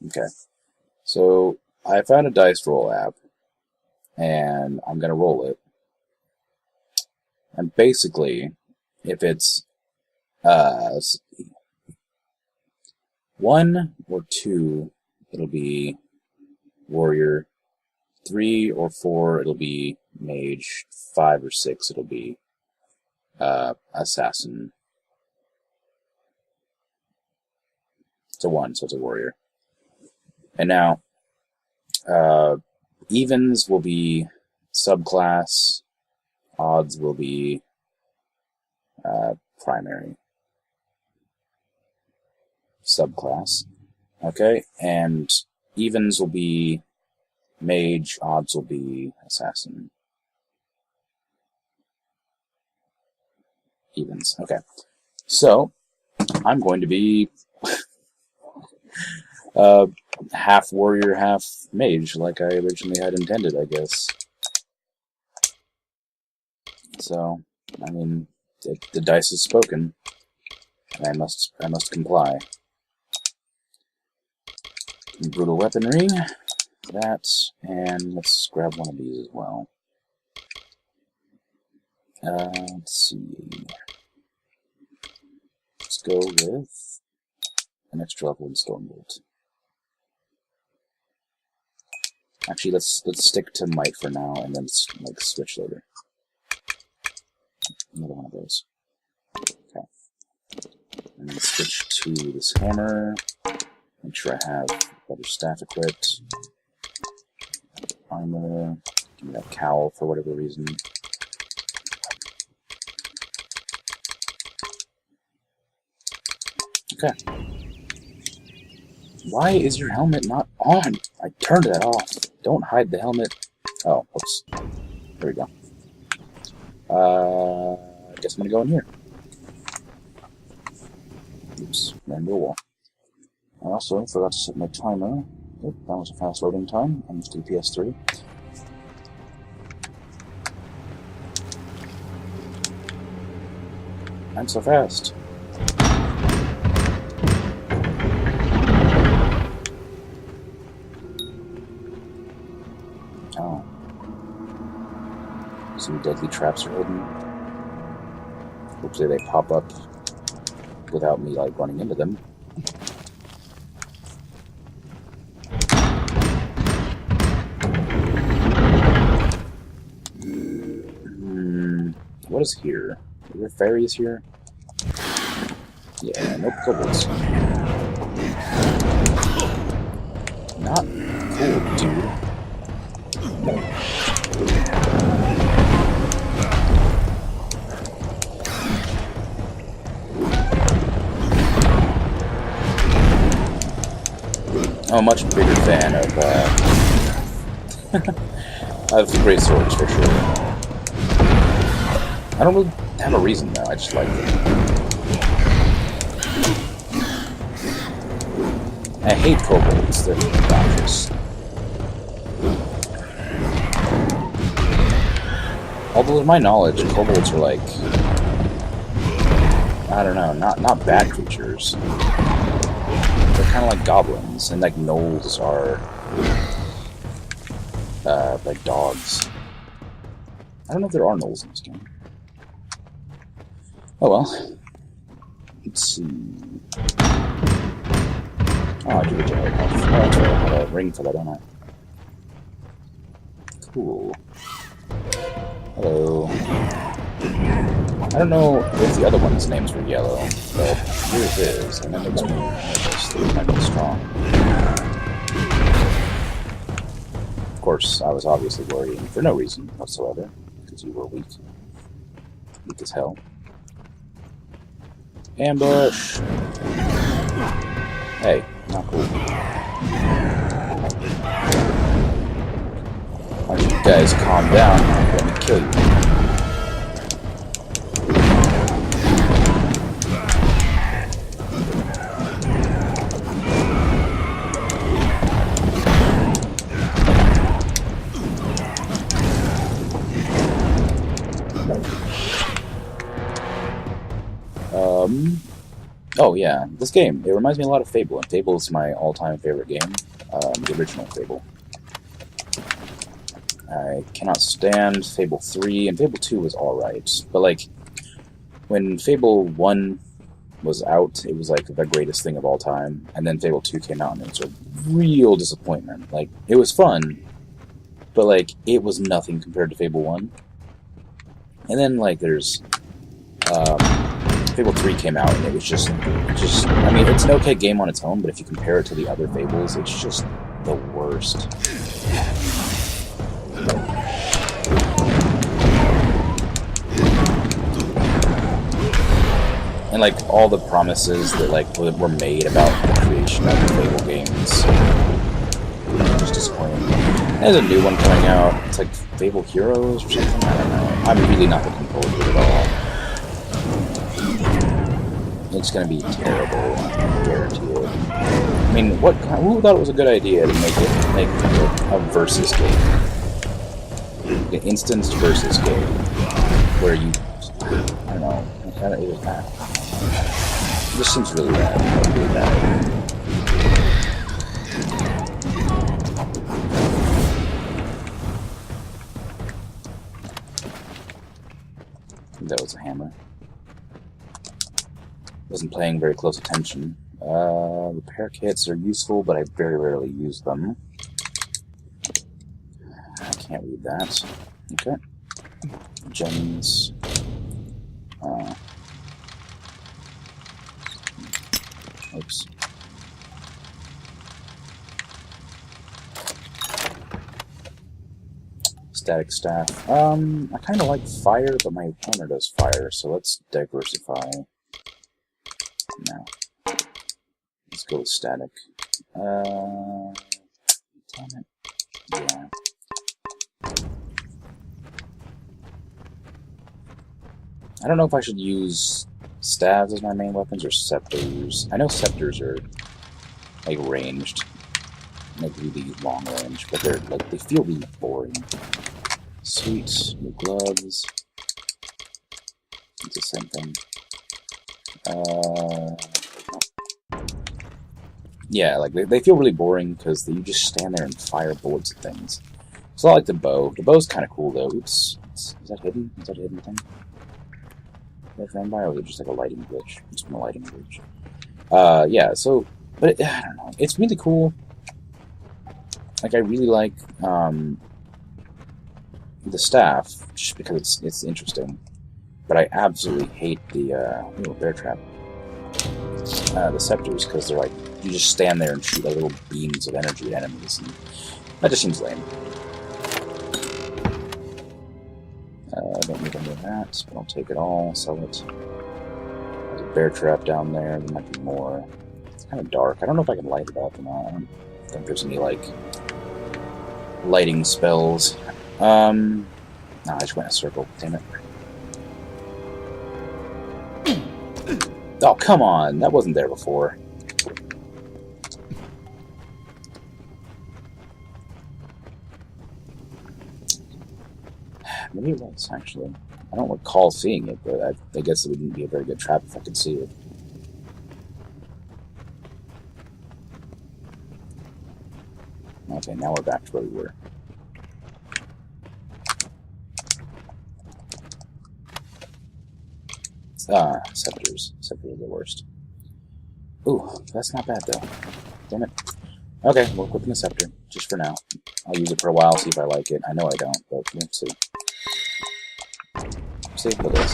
Okay. So I found a dice roll app, and I'm gonna roll it. And basically, if it's let's see, 1 or 2, it'll be warrior. 3 or 4, it'll be mage. 5 or 6, it'll be assassin. It's a 1, so it's a warrior. And now, evens will be subclass. Odds will be primary. Subclass. Okay, and evens will be mage, odds will be assassin. Evens. Okay. So, I'm going to be half warrior, half mage, like I originally had intended, I guess. So, I mean, the dice has spoken, and I must comply. Brutal weaponry, that, and let's grab one of these as well. Let's see. Let's go with an extra level in Stormbolt. Actually, let's stick to Might for now, and then like switch later. Another one of those. Okay. And then switch to this hammer. Make sure I have better staff equipped. Armor. Give me that cowl for whatever reason. Okay. Why is your helmet not on? I turned that off. Don't hide the helmet. Oh, oops. There we go. I guess I'm gonna go in here. Oops, ran into a wall. I also forgot to set my timer. Yep, that was a fast loading time. I'm just to the PS3. I'm so fast. Oh. Some deadly traps are hidden. Hopefully they pop up without me, like, running into them. What is here? Are there fairies here? Yeah, nope, kobolds. Not cool, dude. I'm a much bigger fan of the great swords for sure. I don't really have a reason though. I just like them. I hate kobolds. They're obnoxious. Although, to my knowledge, kobolds are like, I don't know, not bad creatures. They're kind of like goblins, and like gnolls are like dogs. I don't know if there are gnolls in this game. Oh well. Let's see. Oh, I do regenerate health. Oh, that's right. I have a ring for that, don't I? Cool. Hello. I don't know if the other one's names were yellow, but here it is, and that makes me nervous that it might be strong. Of course, I was obviously worrying for no reason whatsoever, because you were weak. Weak as hell. Ambush! Hey, not cool. Why don't you guys calm down and let me kill you? Oh yeah, this game, it reminds me a lot of Fable, and Fable is my all-time favorite game, the original Fable. I cannot stand Fable 3, and Fable 2 was alright, but like, when Fable 1 was out, it was like the greatest thing of all time, and then Fable 2 came out, and it was a real disappointment. Like, it was fun, but like, it was nothing compared to Fable 1. And then like, there's Fable 3 came out, and it was just, I mean, it's an okay game on its own, but if you compare it to the other Fables, it's just the worst. And like, all the promises that like were made about the creation of the Fable games, just disappointing. There's a new one coming out, it's like Fable Heroes or something, I don't know. I'm really not looking forward to it at all. It's gonna be terrible, I guarantee it. I mean, who thought it was a good idea to make a versus game? An instanced versus game, where you, I don't know, it just seems really bad, really bad. That was a hammer. Wasn't paying very close attention. Repair kits are useful, but I very rarely use them. I can't read that. Okay. Gems. Oops. Static staff. I kind of like fire, but my opponent does fire, so let's diversify. Now, let's go with static. Damn it. Yeah. I don't know if I should use staves as my main weapons or scepters. I know scepters are like ranged, like really long range, but they're like they feel really boring. Sweet, new gloves. It's the same thing. Yeah, like they feel really boring because you just stand there and fire bullets at things. It's not like the bow. The bow's kind of cool though. Oops, is that hidden? Is that a hidden thing? Is that ran by, or is it just like a lighting glitch? It's from a lighting glitch. Yeah. So, but I don't know. It's really cool. Like I really like the staff just because it's interesting. But I absolutely hate the bear trap. The scepters, because they're like, you just stand there and shoot like little beams of energy at enemies, and that just seems lame. I don't need any of that, but I'll take it all, sell it. There's a bear trap down there, there might be more. It's kind of dark. I don't know if I can light it up or not. I don't think there's any, like, lighting spells. No, I just went in a circle, damn it. Oh, come on! That wasn't there before. Maybe it was, actually. I don't recall seeing it, but I guess it wouldn't be a very good trap if I could see it. Okay, now we're back to where we were. Scepters. Scepters are the worst. Ooh, that's not bad, though. Damn it. Okay, we're equipping the scepter, just for now. I'll use it for a while, see if I like it. I know I don't, but let's see. See, look at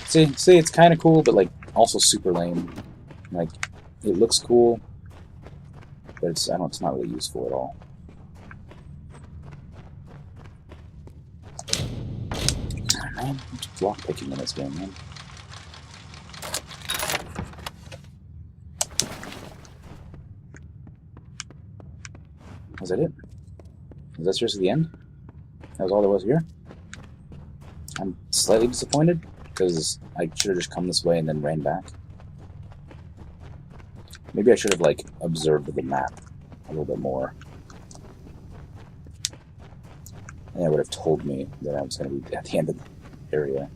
this. See, it's kind of cool, but, like, also super lame. Like, it looks cool, but it's not really useful at all. Man, it's block picking in this game, man. Was that it? Was that seriously the end? That was all there was here? I'm slightly disappointed, because I should have just come this way and then ran back. Maybe I should have, like, observed the map a little bit more. And it would have told me that I was going to be at the end of the area.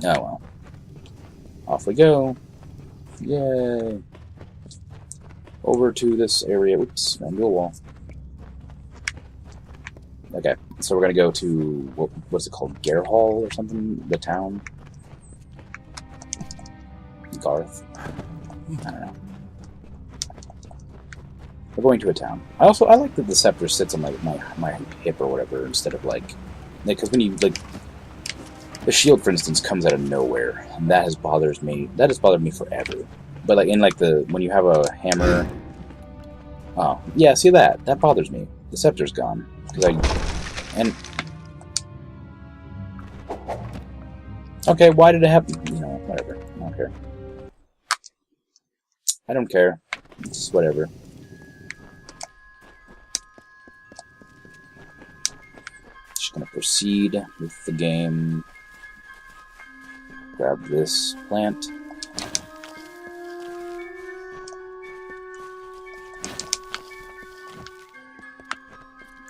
Oh well. Off we go. Yay. Over to this area. Oops, ran into a wall. Okay, so we're gonna go to what's it called? Garehall or something? The town? Garth? I don't know. We're going to a town. I like that the scepter sits on my hip or whatever instead of because when you the shield, for instance, comes out of nowhere, and that has bothered me. That has bothered me forever. But when you have a hammer. Oh yeah, see that bothers me. The scepter's gone okay, why did it happen? Whatever. I don't care. I don't care. It's whatever. Just gonna proceed with the game. Grab this plant.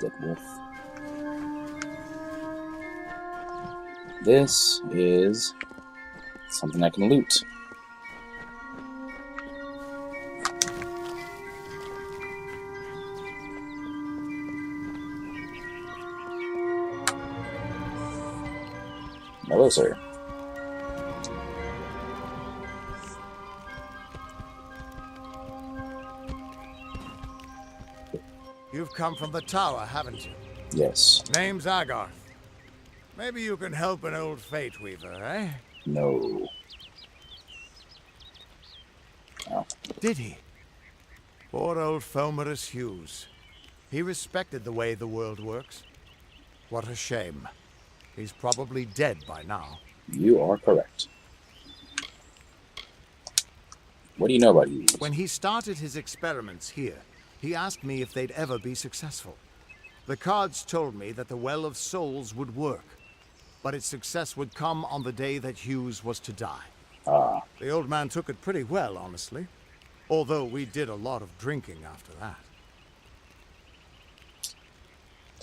Dead wolf. This is something I can loot. Hello, sir. You've come from the tower, haven't you? Yes. Name's Agarth. Maybe you can help an old fate weaver, eh? No. Oh. Did he? Poor old Fomerus Hughes. He respected the way the world works. What a shame. He's probably dead by now. You are correct. What do you know about Hughes? When he started his experiments here, he asked me if they'd ever be successful. The cards told me that the Well of Souls would work, but its success would come on the day that Hughes was to die. Ah. The old man took it pretty well, honestly. Although we did a lot of drinking after that.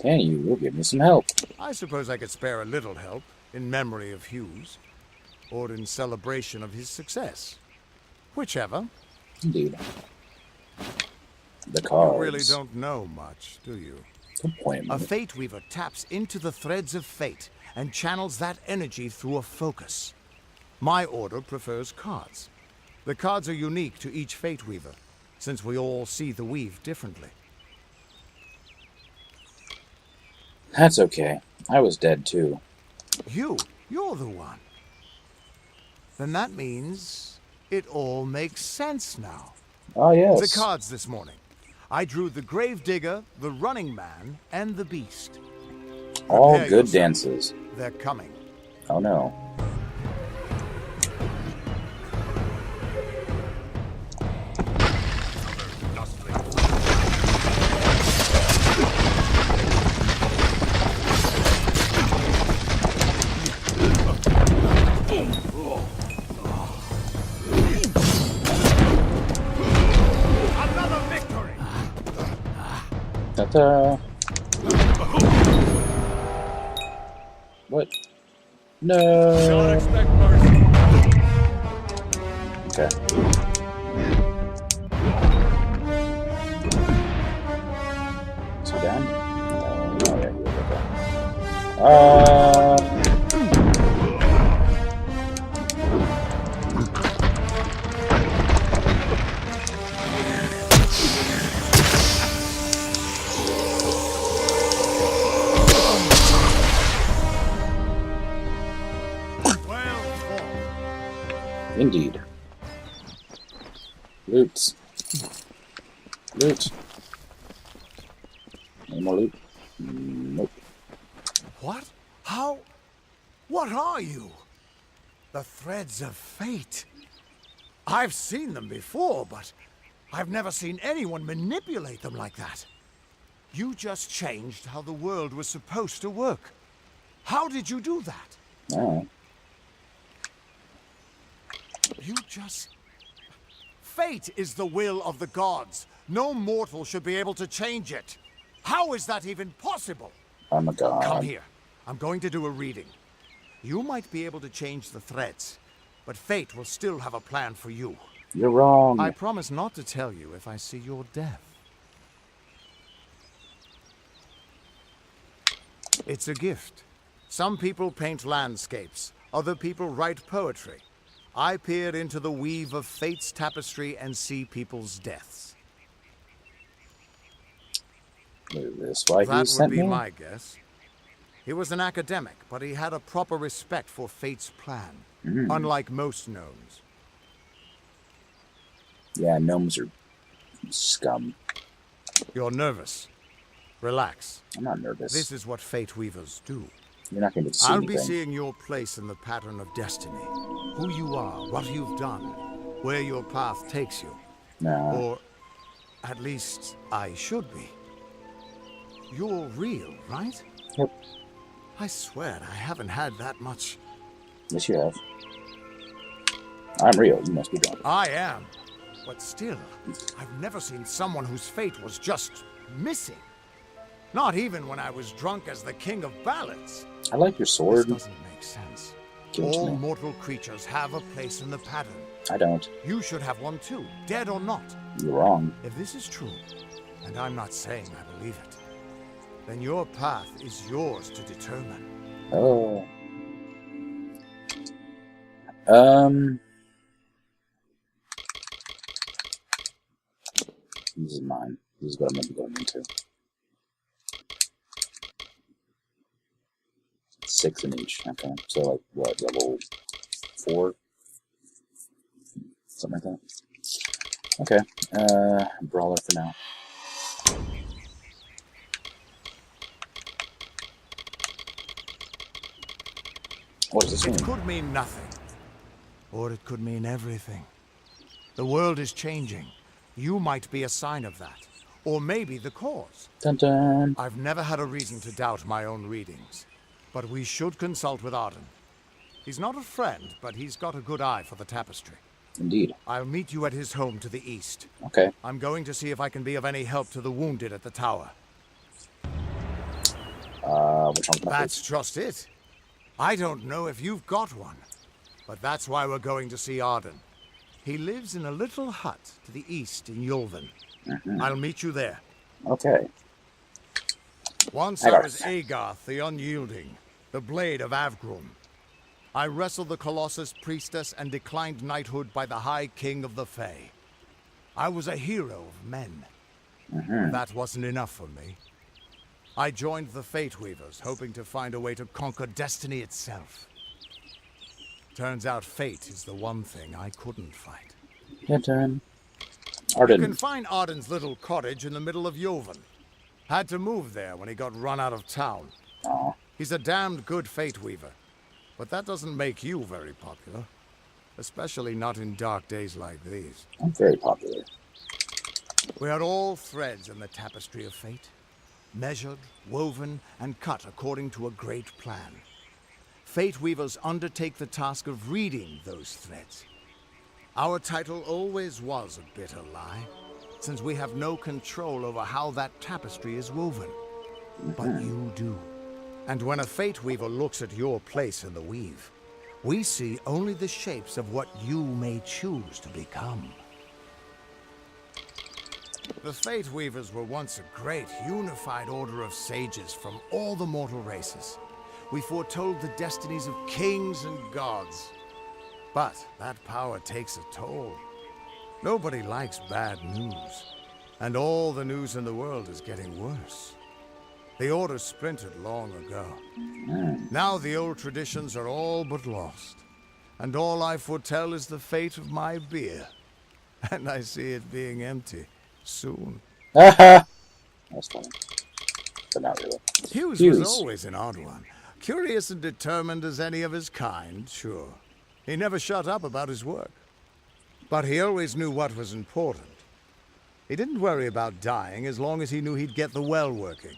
Can you will give me some help? I suppose I could spare a little help, in memory of Hughes. Or in celebration of his success. Whichever. Indeed. The cards. You really don't know much, do you? Good point. A fate weaver taps into the threads of fate and channels that energy through a focus. My order prefers cards. The cards are unique to each fate weaver, since we all see the weave differently. That's okay. I was dead too. You're the one. Then that means it all makes sense now. Oh, yes. The cards this morning. I drew the Gravedigger, the Running Man, and the Beast. All Prepare good yourself. dances. They're coming. Oh no. Another victory! Ta-ta. What? No. Don't expect mercy. Okay. Is he down? No, yeah, he was okay. Indeed. Loot. Loot. Any more loot? Nope. What? How? What are you? The threads of fate. I've seen them before, but I've never seen anyone manipulate them like that. You just changed how the world was supposed to work. How did you do that? Oh. You just... Fate is the will of the gods. No mortal should be able to change it. How is that even possible? I'm a god. Come here. I'm going to do a reading. You might be able to change the threads, but fate will still have a plan for you. You're wrong. I promise not to tell you if I see your death. It's a gift. Some people paint landscapes, other people write poetry. I peer into the weave of fate's tapestry and see people's deaths. Is this why he That would sent be me? my guess. He was an academic, but he had a proper respect for fate's plan, unlike most gnomes. Yeah, gnomes are scum. You're nervous. Relax. I'm not nervous. This is what fate weavers do. You're not going to see I'll anything. be seeing your place in the pattern of destiny. Who you are, what you've done, where your path takes you. Nah. Or, at least, I should be. You're real, right? Yep. I swear I haven't had that much. Yes, you have. I'm real. You must be drunk. I am. But still, I've never seen someone whose fate was just missing. Not even when I was drunk as the king of ballads. I like your This sword. doesn't make sense. Give it to All me. mortal creatures have a place in the pattern. I don't. You should have one too, dead or not. You're wrong. If this is true, and I'm not saying I believe it, then your path is yours to determine. Oh. This is mine. This is what I'm going to be going into. 6 in each. Okay. So, like, what? Level 4? Something like that. Okay. Brawler for now. What does this mean? It could mean nothing, or it could mean everything. The world is changing. You might be a sign of that, or maybe the cause. Dun dun. I've never had a reason to doubt my own readings, but we should consult with Arden. He's not a friend, but he's got a good eye for the tapestry. Indeed. I'll meet you at his home to the east. Okay. I'm going to see if I can be of any help to the wounded at the tower. Which one's my That's just it. I don't know if you've got one, but that's why we're going to see Arden. He lives in a little hut to the east in Yulven. I'll meet you there. Okay. Once I was Agarth the Unyielding, the Blade of Avgrum. I wrestled the Colossus Priestess and declined knighthood by the High King of the Fae. I was a hero of men. That wasn't enough for me. I joined the Fate Weavers, hoping to find a way to conquer destiny itself. Turns out fate is the one thing I couldn't fight. Dun dun. You Arden. can find Arden's little cottage in the middle of Yulven. Had to move there when he got run out of town. Aw. He's a damned good Fate Weaver, but that doesn't make you very popular. Especially not in dark days like these. I'm very popular. We are all threads in the tapestry of fate. Measured, woven, and cut according to a great plan. Fate Weavers undertake the task of reading those threads. Our title always was a bitter lie, since we have no control over how that tapestry is woven. But you do. And when a Fate Weaver looks at your place in the weave, we see only the shapes of what you may choose to become. The Fate Weavers were once a great, unified order of sages from all the mortal races. We foretold the destinies of kings and gods. But that power takes a toll. Nobody likes bad news. And all the news in the world is getting worse. The Order splintered long ago. Now the old traditions are all but lost. And all I foretell is the fate of my beer. And I see it being empty soon. Haha! That's funny. But not really. Hughes Hughes. was always an odd one. Curious and determined as any of his kind, sure. He never shut up about his work. But he always knew what was important. He didn't worry about dying as long as he knew he'd get the well working.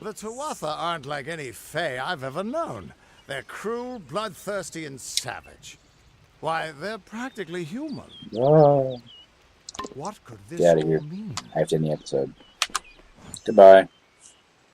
The Tuatha aren't like any Fae I've ever known. They're cruel, bloodthirsty, and savage. Why, they're practically human. Oh. What could this Get out of all here. mean? I have to end the episode. Goodbye.